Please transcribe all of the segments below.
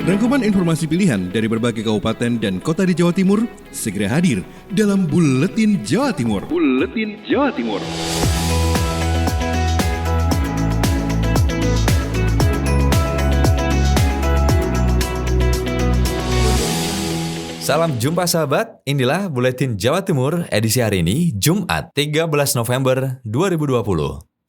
Rangkuman informasi pilihan dari berbagai kabupaten dan kota di Jawa Timur segera hadir dalam Buletin Jawa Timur. Buletin Jawa Timur. Salam jumpa sahabat, inilah Buletin Jawa Timur edisi hari ini, Jumat 13 November 2020.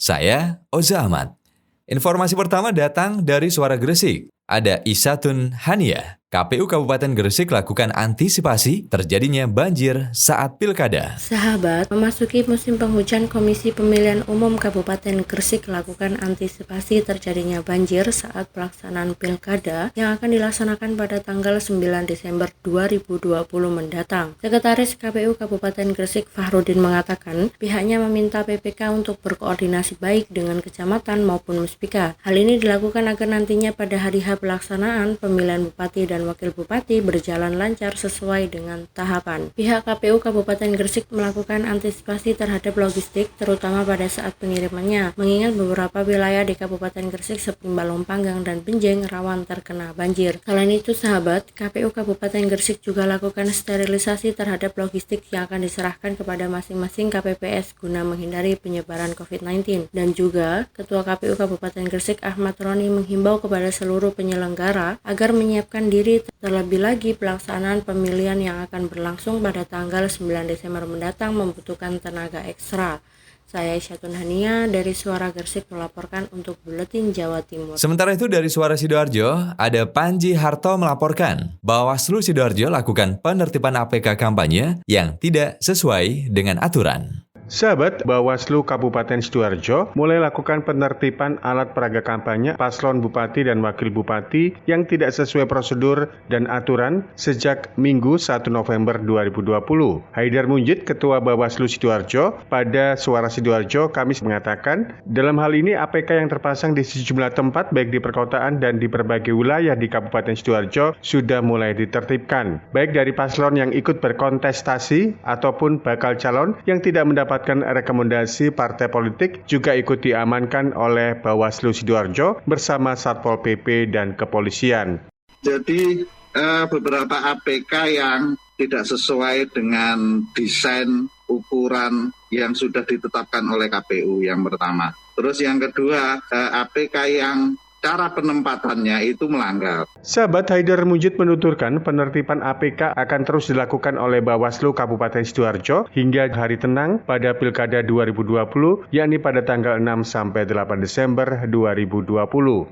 Saya Oza Ahmad. Informasi pertama datang dari Suara Gresik. Ada Isatun Hania. KPU Kabupaten Gresik lakukan antisipasi terjadinya banjir saat pilkada. Sahabat, memasuki musim penghujan, Komisi Pemilihan Umum Kabupaten Gresik lakukan antisipasi terjadinya banjir saat pelaksanaan pilkada yang akan dilaksanakan pada tanggal 9 Desember 2020 mendatang. Sekretaris KPU Kabupaten Gresik Fahrudin mengatakan pihaknya meminta PPK untuk berkoordinasi baik dengan kecamatan maupun muspika. Hal ini dilakukan agar nantinya pada hari H pelaksanaan pemilihan bupati dan wakil bupati berjalan lancar sesuai dengan tahapan. Pihak KPU Kabupaten Gresik melakukan antisipasi terhadap logistik terutama pada saat pengirimannya, mengingat beberapa wilayah di Kabupaten Gresik seperti Balong Panggang dan Benjeng rawan terkena banjir. Selain itu sahabat, KPU Kabupaten Gresik juga lakukan sterilisasi terhadap logistik yang akan diserahkan kepada masing-masing KPPS guna menghindari penyebaran COVID-19. Dan juga, Ketua KPU Kabupaten Gresik Ahmad Roni menghimbau kepada seluruh penyelenggara agar menyiapkan diri terlebih lagi pelaksanaan pemilihan yang akan berlangsung pada tanggal 9 Desember mendatang membutuhkan tenaga ekstra. Saya Isatun Hania dari Suara Gresik melaporkan untuk Buletin Jawa Timur. Sementara itu dari Suara Sidoarjo, ada Panji Harto melaporkan Bawaslu Sidoarjo lakukan penertiban APK kampanye yang tidak sesuai dengan aturan. Sahabat, Bawaslu Kabupaten Sidoarjo mulai lakukan penertiban alat peraga kampanye paslon bupati dan wakil bupati yang tidak sesuai prosedur dan aturan sejak Minggu 1 November 2020. Haidar Munjid, Ketua Bawaslu Sidoarjo, pada Suara Sidoarjo Kamis mengatakan, dalam hal ini APK yang terpasang di sejumlah tempat baik di perkotaan dan di berbagai wilayah di Kabupaten Sidoarjo sudah mulai ditertibkan, baik dari paslon yang ikut berkontestasi ataupun bakal calon yang tidak mendapatkan rekomendasi partai politik juga ikut diamankan oleh Bawaslu Sidoarjo bersama Satpol PP dan kepolisian. Jadi beberapa APK yang tidak sesuai dengan desain ukuran yang sudah ditetapkan oleh KPU yang pertama. Terus yang kedua, APK yang cara penempatannya itu melanggar. Sahabat, Haidar Munjid menuturkan penertiban APK akan terus dilakukan oleh Bawaslu Kabupaten Sidoarjo hingga hari tenang pada Pilkada 2020, yakni pada tanggal 6 sampai 8 Desember 2020.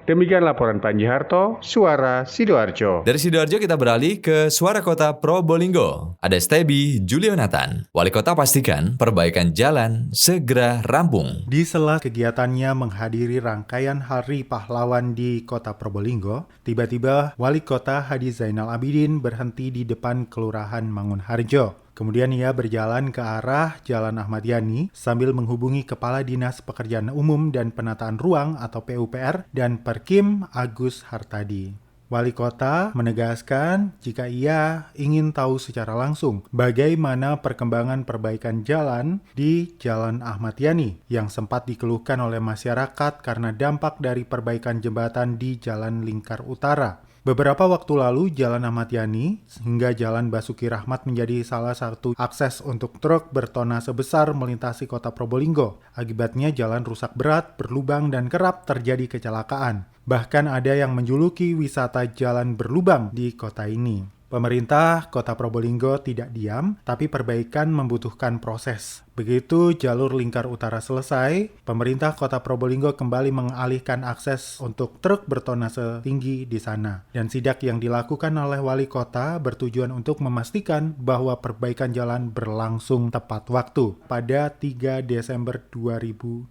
Demikian laporan Panji Harto, Suara Sidoarjo. Dari Sidoarjo kita beralih ke Suara Kota Probolinggo. Ada Stebi Julionathan. Wali Kota pastikan perbaikan jalan segera rampung. Di sela kegiatannya menghadiri rangkaian Hari Pahlawan di Kota Probolinggo, tiba-tiba Wali Kota Hadi Zainal Abidin berhenti di depan Kelurahan Mangunharjo. Kemudian ia berjalan ke arah Jalan Ahmad Yani sambil menghubungi Kepala Dinas Pekerjaan Umum dan Penataan Ruang atau PUPR dan Perkim Agus Hartadi. Wali Kota menegaskan jika ia ingin tahu secara langsung bagaimana perkembangan perbaikan jalan di Jalan Ahmad Yani yang sempat dikeluhkan oleh masyarakat karena dampak dari perbaikan jembatan di Jalan Lingkar Utara. Beberapa waktu lalu, Jalan Ahmad Yani hingga Jalan Basuki Rahmat menjadi salah satu akses untuk truk bertonnase besar melintasi kota Probolinggo. Akibatnya jalan rusak berat, berlubang, dan kerap terjadi kecelakaan. Bahkan ada yang menjuluki wisata jalan berlubang di kota ini. Pemerintah Kota Probolinggo tidak diam, tapi perbaikan membutuhkan proses. Begitu jalur Lingkar Utara selesai, pemerintah Kota Probolinggo kembali mengalihkan akses untuk truk bertonnase tinggi di sana. Dan sidak yang dilakukan oleh Wali Kota bertujuan untuk memastikan bahwa perbaikan jalan berlangsung tepat waktu pada 3 Desember 2020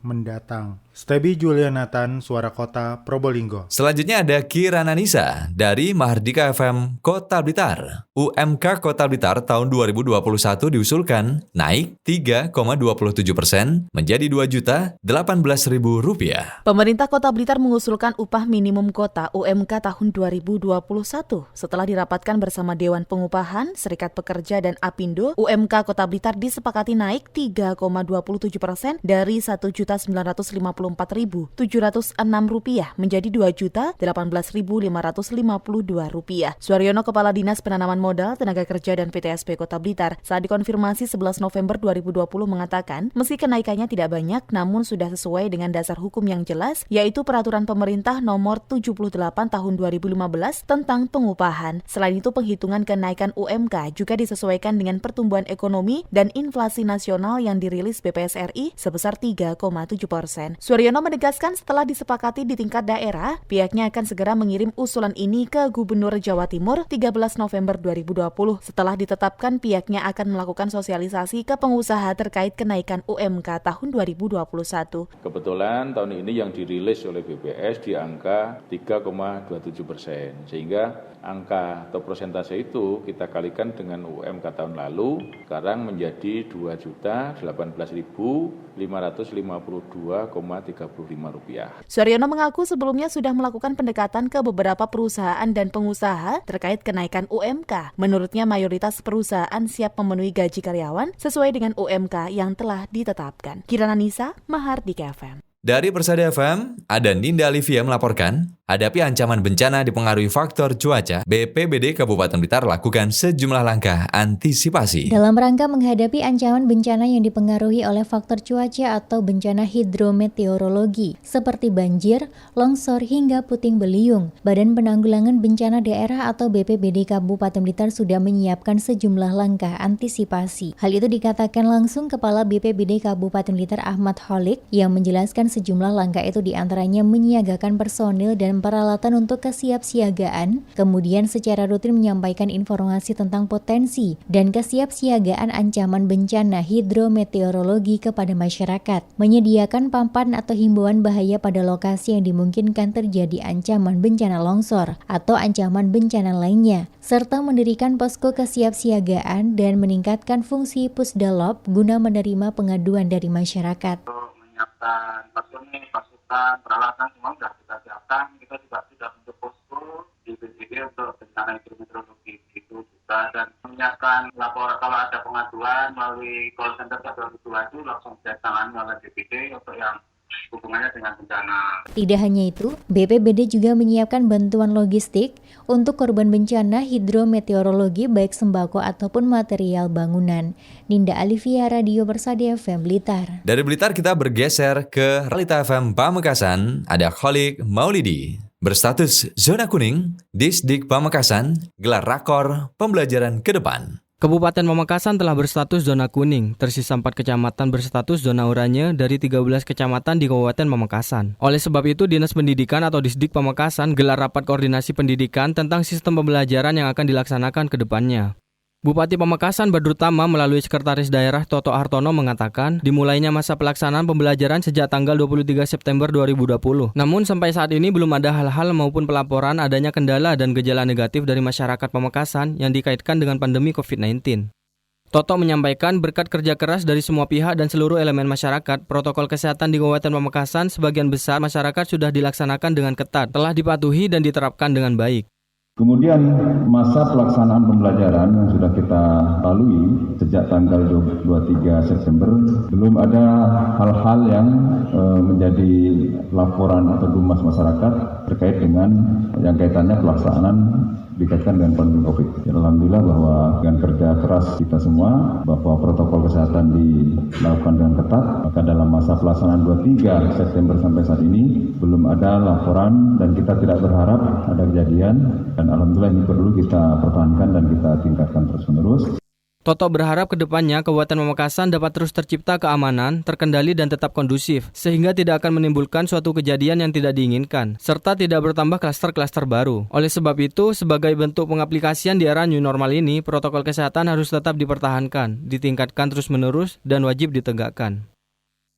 mendatang. Stebi Julionathan, Suara Kota Probolinggo. Selanjutnya ada Kirana Nisa dari Mahardika FM Kota Blitar. UMK Kota Blitar tahun 2021 diusulkan naik 3,27% menjadi Rp2.018.000. Pemerintah Kota Blitar mengusulkan upah minimum kota UMK tahun 2021. Setelah dirapatkan bersama Dewan Pengupahan, Serikat Pekerja dan Apindo, UMK Kota Blitar disepakati naik 3,27% dari Rp1.954.706 menjadi Rp2.018.552. Suaryono, Kepala Dinas Penanaman Modal, Tenaga Kerja dan PTSP Kota Blitar, saat dikonfirmasi 11 November 2020 mengatakan, meski kenaikannya tidak banyak, namun sudah sesuai dengan dasar hukum yang jelas, yaitu Peraturan Pemerintah Nomor 78 Tahun 2015 tentang pengupahan. Selain itu, penghitungan kenaikan UMK juga disesuaikan dengan pertumbuhan ekonomi dan inflasi nasional yang dirilis BPS RI sebesar 3,7%. Suaryono menegaskan setelah disepakati di tingkat daerah, pihaknya akan segera mengirim usulan ini ke Gubernur Jawa Timur 13 November 2020. Setelah ditetapkan, pihaknya akan melakukan sosialisasi ke pengusaha terkait kenaikan UMK tahun 2021. Kebetulan tahun ini yang dirilis oleh BPS di angka 3,27%, sehingga angka atau persentase itu kita kalikan dengan UMK tahun lalu, sekarang menjadi Rp2.818.552,35. Suaryono mengaku sebelumnya sudah melakukan pendekatan ke beberapa perusahaan dan pengusaha terkait kenaikan UMK. Menurutnya, mayoritas perusahaan siap memenuhi gaji karyawan sesuai dengan UMK yang telah ditetapkan. Kirana Nisa, Mahardika FM. Dari Persada FM, ada Ninda Alivia melaporkan, hadapi ancaman bencana dipengaruhi faktor cuaca, BPBD Kabupaten Blitar lakukan sejumlah langkah antisipasi. Dalam rangka menghadapi ancaman bencana yang dipengaruhi oleh faktor cuaca atau bencana hidrometeorologi, seperti banjir, longsor, hingga puting beliung, Badan Penanggulangan Bencana Daerah atau BPBD Kabupaten Blitar sudah menyiapkan sejumlah langkah antisipasi. Hal itu dikatakan langsung Kepala BPBD Kabupaten Blitar Ahmad Holik yang menjelaskan sejumlah langkah itu diantaranya menyiagakan personil dan peralatan untuk kesiapsiagaan, kemudian secara rutin menyampaikan informasi tentang potensi dan kesiapsiagaan ancaman bencana hidrometeorologi kepada masyarakat, menyediakan papan atau himbauan bahaya pada lokasi yang dimungkinkan terjadi ancaman bencana longsor atau ancaman bencana lainnya, serta mendirikan posko kesiapsiagaan dan meningkatkan fungsi Pusdalop guna menerima pengaduan dari masyarakat. Menyiapkan personil, pasukan, peralatan semua sudah kita siapkan. Kita juga sudah bentuk posko di BPBD untuk bencana hidrometeorologi itu juga, dan menyiapkan laporan kalau ada pengaduan melalui call center 112 itu langsung ditangani oleh BPBD untuk yang hubungannya dengan bencana. Tidak hanya itu, BPBD juga menyiapkan bantuan logistik untuk korban bencana hidrometeorologi baik sembako ataupun material bangunan. Ninda Alivia, Radio Persada FM Blitar. Dari Blitar kita bergeser ke Realita FM Pamekasan, ada Kholik Maulidi. Berstatus zona kuning, Disdik Pamekasan gelar rakor pembelajaran ke depan. Kabupaten Pamekasan telah berstatus zona kuning, tersisa 4 kecamatan berstatus zona oranye dari 13 kecamatan di Kabupaten Pamekasan. Oleh sebab itu, Dinas Pendidikan atau Disdik Pamekasan gelar rapat koordinasi pendidikan tentang sistem pembelajaran yang akan dilaksanakan ke depannya. Bupati Pamekasan Badrut Tama melalui Sekretaris Daerah Toto Hartono mengatakan dimulainya masa pelaksanaan pembelajaran sejak tanggal 23 September 2020. Namun sampai saat ini belum ada hal-hal maupun pelaporan adanya kendala dan gejala negatif dari masyarakat Pamekasan yang dikaitkan dengan pandemi COVID-19. Toto menyampaikan berkat kerja keras dari semua pihak dan seluruh elemen masyarakat, protokol kesehatan di Kabupaten Pamekasan sebagian besar masyarakat sudah dilaksanakan dengan ketat, telah dipatuhi dan diterapkan dengan baik. Kemudian masa pelaksanaan pembelajaran yang sudah kita lalui sejak tanggal 23 September, belum ada hal-hal yang menjadi laporan atau dumas masyarakat terkait dengan yang kaitannya pelaksanaan dikaitkan dengan pandemi COVID. Ya, alhamdulillah bahwa dengan kerja keras kita semua, bahwa protokol kesehatan dilakukan dengan ketat, maka dalam masa pelaksanaan 23 September sampai saat ini belum ada laporan dan kita tidak berharap ada kejadian, dan alhamdulillah ini perlu kita pertahankan dan kita tingkatkan terus-menerus. Toto berharap ke depannya Kabupaten Pamekasan dapat terus tercipta keamanan, terkendali dan tetap kondusif, sehingga tidak akan menimbulkan suatu kejadian yang tidak diinginkan, serta tidak bertambah klaster-klaster baru. Oleh sebab itu, sebagai bentuk pengaplikasian di era new normal ini, protokol kesehatan harus tetap dipertahankan, ditingkatkan terus-menerus, dan wajib ditegakkan.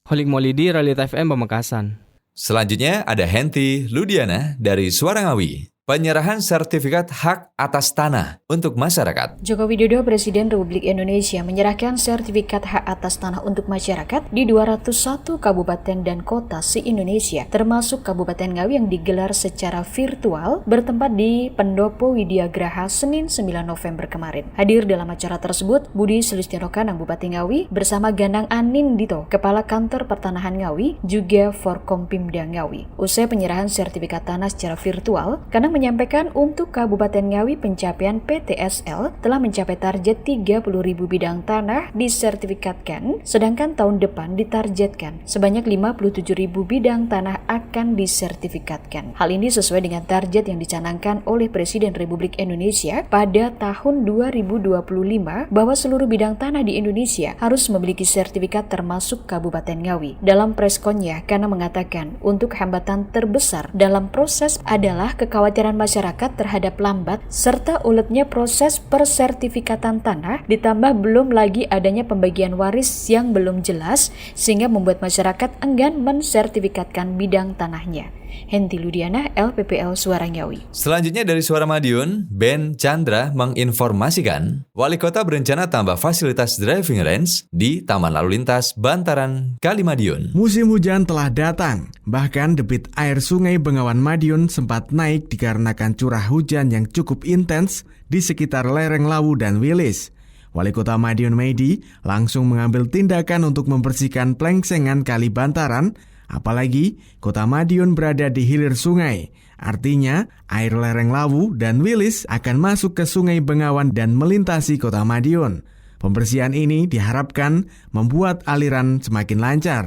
Kholik Maulidi, Realita FM Pamekasan. Selanjutnya ada Henti Ludiana dari Suara Ngawi. penyerahan sertifikat hak atas tanah untuk masyarakat. Joko Widodo, Presiden Republik Indonesia, menyerahkan sertifikat hak atas tanah untuk masyarakat di 201 kabupaten dan kota se-Indonesia, termasuk Kabupaten Ngawi yang digelar secara virtual bertempat di Pendopo Widyagraha Senin 9 November kemarin. Hadir dalam acara tersebut, Budi Sulistyo Kanang Bupati Ngawi bersama Ganang Anindito, Kepala Kantor Pertanahan Ngawi, juga Forkompimda Ngawi. Usai penyerahan sertifikat tanah secara virtual, Kanang menyampaikan untuk Kabupaten Ngawi pencapaian PTSL telah mencapai target 30.000 bidang tanah disertifikatkan, sedangkan tahun depan ditargetkan sebanyak 57.000 bidang tanah akan disertifikatkan. Hal ini sesuai dengan target yang dicanangkan oleh Presiden Republik Indonesia pada tahun 2025 bahwa seluruh bidang tanah di Indonesia harus memiliki sertifikat termasuk Kabupaten Ngawi. Dalam preskonnya, Kana mengatakan untuk hambatan terbesar dalam proses adalah kekhawatiran masyarakat terhadap lambat serta uletnya proses persertifikatan tanah, ditambah belum lagi adanya pembagian waris yang belum jelas sehingga membuat masyarakat enggan mensertifikatkan bidang tanahnya. Henti Ludiana, LPPL Suara Ngawi. Selanjutnya dari Suara Madiun, Ben Chandra menginformasikan Wali Kota berencana tambah fasilitas driving range di Taman Lalu Lintas Bantaran Kali Madiun. Musim hujan telah datang, bahkan debit air Sungai Bengawan Madiun sempat naik dikarenakan curah hujan yang cukup intens di sekitar lereng Lawu dan Wilis. Wali Kota Madiun Meidi langsung mengambil tindakan untuk membersihkan plengsengan Kali Bantaran. Apalagi Kota Madiun berada di hilir sungai, artinya air lereng Lawu dan Wilis akan masuk ke Sungai Bengawan dan melintasi Kota Madiun. Pembersihan ini diharapkan membuat aliran semakin lancar.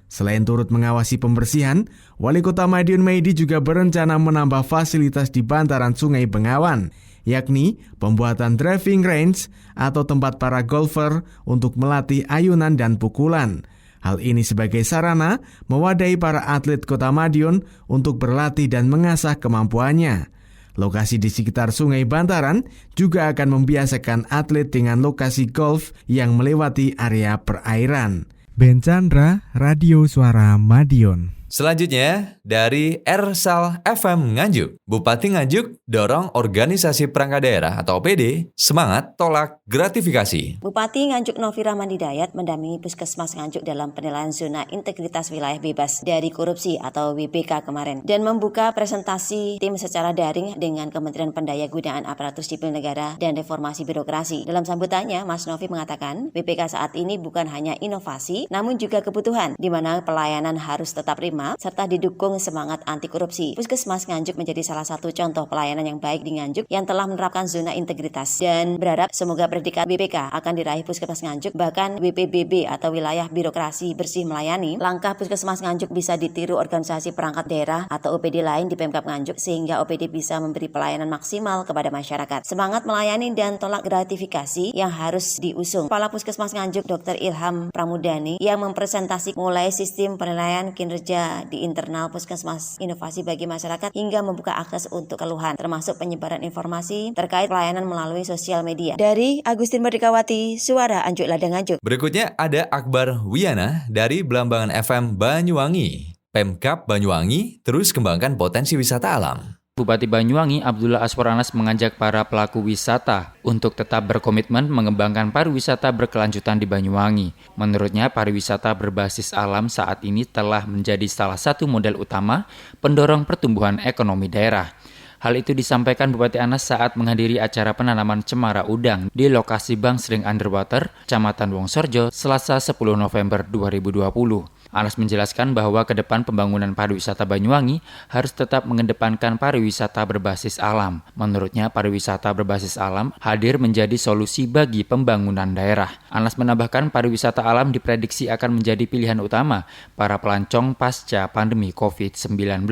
Selain turut mengawasi pembersihan, Wali Kota Madiun Meidi juga berencana menambah fasilitas di bantaran Sungai Bengawan, yakni pembuatan driving range atau tempat para golfer untuk melatih ayunan dan pukulan. Hal ini sebagai sarana mewadahi para atlet Kota Madiun untuk berlatih dan mengasah kemampuannya. Lokasi di sekitar Sungai Bantaran juga akan membiasakan atlet dengan lokasi golf yang melewati area perairan. Ben Chandra, Radio Suara Madiun. Selanjutnya, dari Ersal FM Nganjuk. Bupati Nganjuk dorong organisasi perangkat daerah atau OPD semangat tolak gratifikasi. Bupati Nganjuk Novi Rahman Hidayat mendampingi Puskesmas Nganjuk dalam penilaian zona integritas wilayah bebas dari korupsi atau WBK kemarin dan membuka presentasi tim secara daring dengan Kementerian Pendayagunaan Aparatur Sipil Negara dan Reformasi Birokrasi. Dalam sambutannya, Mas Novi mengatakan WBK saat ini bukan hanya inovasi namun juga kebutuhan di mana pelayanan harus tetap prima serta didukung semangat anti korupsi. Puskesmas Nganjuk menjadi salah satu contoh pelayanan yang baik di Nganjuk yang telah menerapkan zona integritas dan berharap semoga predikat WPK akan diraih Puskesmas Nganjuk, bahkan WPBB atau wilayah birokrasi bersih melayani. Langkah Puskesmas Nganjuk bisa ditiru organisasi perangkat daerah atau OPD lain di Pemkab Nganjuk sehingga OPD bisa memberi pelayanan maksimal kepada masyarakat. Semangat melayani dan tolak gratifikasi yang harus diusung. Kepala Puskesmas Nganjuk Dr. Ilham Pramudani yang mempresentasi mulai sistem penilaian kinerja di internal Puskesmas, inovasi bagi masyarakat hingga membuka akses untuk keluhan termasuk penyebaran informasi terkait pelayanan melalui sosial media. Dari Agustin Merdekawati, Suara Anjuk Ladang Nganjuk. Berikutnya ada Akbar Wiana dari Belambangan FM Banyuwangi. Pemkab Banyuwangi terus kembangkan potensi wisata alam. Bupati Banyuwangi Abdullah Aswar Anas mengajak para pelaku wisata untuk tetap berkomitmen mengembangkan pariwisata berkelanjutan di Banyuwangi. Menurutnya, pariwisata berbasis alam saat ini telah menjadi salah satu model utama pendorong pertumbuhan ekonomi daerah. Hal itu disampaikan Bupati Anas saat menghadiri acara penanaman cemara udang di lokasi Bangsring Underwater, Kecamatan Wongsorjo, Selasa 10 November 2020. Anas menjelaskan bahwa ke depan pembangunan pariwisata Banyuwangi harus tetap mengedepankan pariwisata berbasis alam. Menurutnya, pariwisata berbasis alam hadir menjadi solusi bagi pembangunan daerah. Anas menambahkan pariwisata alam diprediksi akan menjadi pilihan utama para pelancong pasca pandemi COVID-19.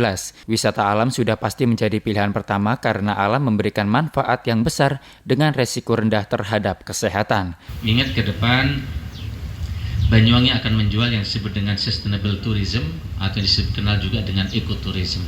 Wisata alam sudah pasti menjadi pilihan pertama karena alam memberikan manfaat yang besar dengan resiko rendah terhadap kesehatan. Ingat ke depan, Banyuwangi akan menjual yang disebut dengan sustainable tourism atau dikenal juga dengan ecotourism.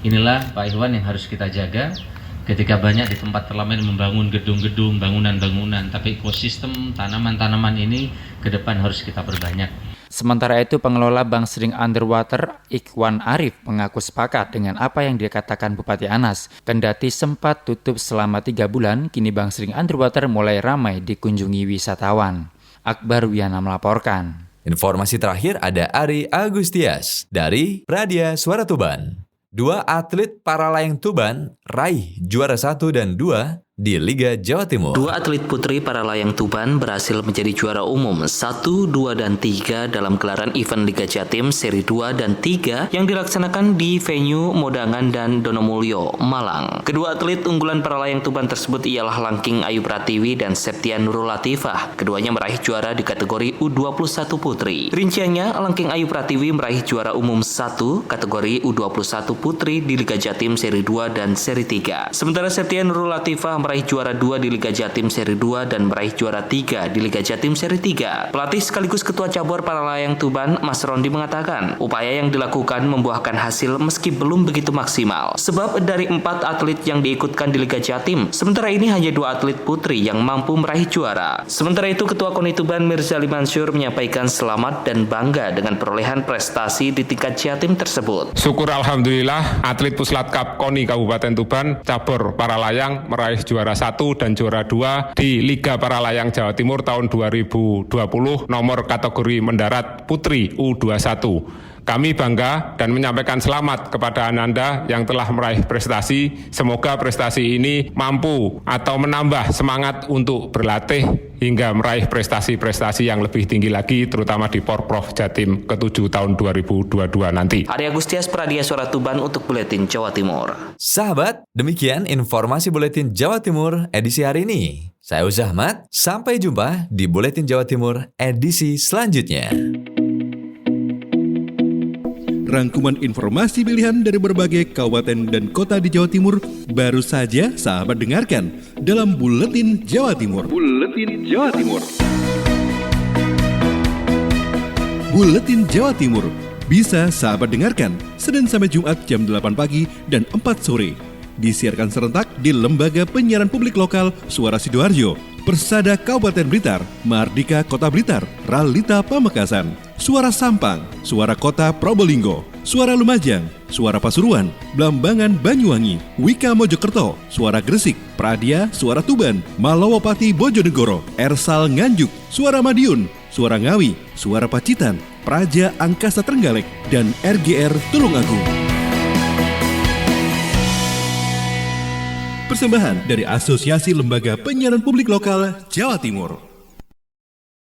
Inilah Pak Irwan yang harus kita jaga ketika banyak di tempat terlalu membangun gedung-gedung, bangunan-bangunan, tapi ekosistem tanaman-tanaman ini ke depan harus kita perbanyak. Sementara itu, pengelola Bank Sering Underwater, Ikhwan Arif, mengaku sepakat dengan apa yang dikatakan Bupati Anas. Kendati sempat tutup selama 3 bulan, kini Bank Sering Underwater mulai ramai dikunjungi wisatawan. Akbar Wiana melaporkan. Informasi terakhir ada Ari Agustias dari Pradia Suara Tuban. 2 atlet paralayang Tuban raih juara 1 dan 2 di Liga Jawa Timur. 2 atlet putri paralayang Tuban berhasil menjadi juara umum 1, 2, dan 3 dalam gelaran event Liga Jatim seri 2 dan 3 yang dilaksanakan di venue Modangan dan Donomulyo, Malang. Kedua atlet unggulan paralayang Tuban tersebut ialah Langking Ayu Pratiwi dan Septian Nurul Latifah. Keduanya meraih juara di kategori U21 putri. Rinciannya, Langking Ayu Pratiwi meraih juara umum 1 kategori U21 putri di Liga Jatim seri 2 dan seri 3. Sementara Septian Nurul Latifah meraih juara 2 di Liga Jatim seri 2 dan meraih juara 3 di Liga Jatim seri 3. Pelatih sekaligus ketua cabur paralayang Tuban, Mas Rondi, mengatakan upaya yang dilakukan membuahkan hasil meski belum begitu maksimal. Sebab dari 4 atlet yang diikutkan di Liga Jatim, sementara ini hanya 2 atlet putri yang mampu meraih juara. Sementara itu, Ketua KONI Tuban Mirzali Mansur menyampaikan selamat dan bangga dengan perolehan prestasi di tingkat Jatim tersebut. Syukur alhamdulillah, atlet Puslat Cup KONI Kabupaten Tuban cabur paralayang meraih juara 1 dan juara 2 di Liga Paralayang Jawa Timur tahun 2020 nomor kategori mendarat putri U21. Kami bangga dan menyampaikan selamat kepada Ananda yang telah meraih prestasi. Semoga prestasi ini mampu atau menambah semangat untuk berlatih hingga meraih prestasi-prestasi yang lebih tinggi lagi, terutama di Porprov Jatim ke-7 tahun 2022 nanti. Ari Agustias, Pradia Suara Tuban untuk Buletin Jawa Timur. Sahabat, demikian informasi Buletin Jawa Timur edisi hari ini. Saya Uza Ahmad, sampai jumpa di Buletin Jawa Timur edisi selanjutnya. Rangkuman informasi pilihan dari berbagai kabupaten dan kota di Jawa Timur baru saja sahabat dengarkan dalam Buletin Jawa Timur. Buletin Jawa Timur. Buletin Jawa Timur bisa sahabat dengarkan Senin sampai Jumat jam 8 pagi dan 4 sore. Disiarkan serentak di Lembaga Penyiaran Publik Lokal Suara Sidoarjo, Persada Kabupaten Blitar, Mardika Kota Blitar, Ralita Pamekasan, Suara Sampang, Suara Kota Probolinggo, Suara Lumajang, Suara Pasuruan, Blambangan Banyuwangi, Wika Mojokerto, Suara Gresik, Pradia Suara Tuban, Malawapati Bojonegoro, Ersal Nganjuk, Suara Madiun, Suara Ngawi, Suara Pacitan, Praja Angkasa Trenggalek, dan RGR Tulungagung. Persembahan dari Asosiasi Lembaga Penyiaran Publik Lokal Jawa Timur.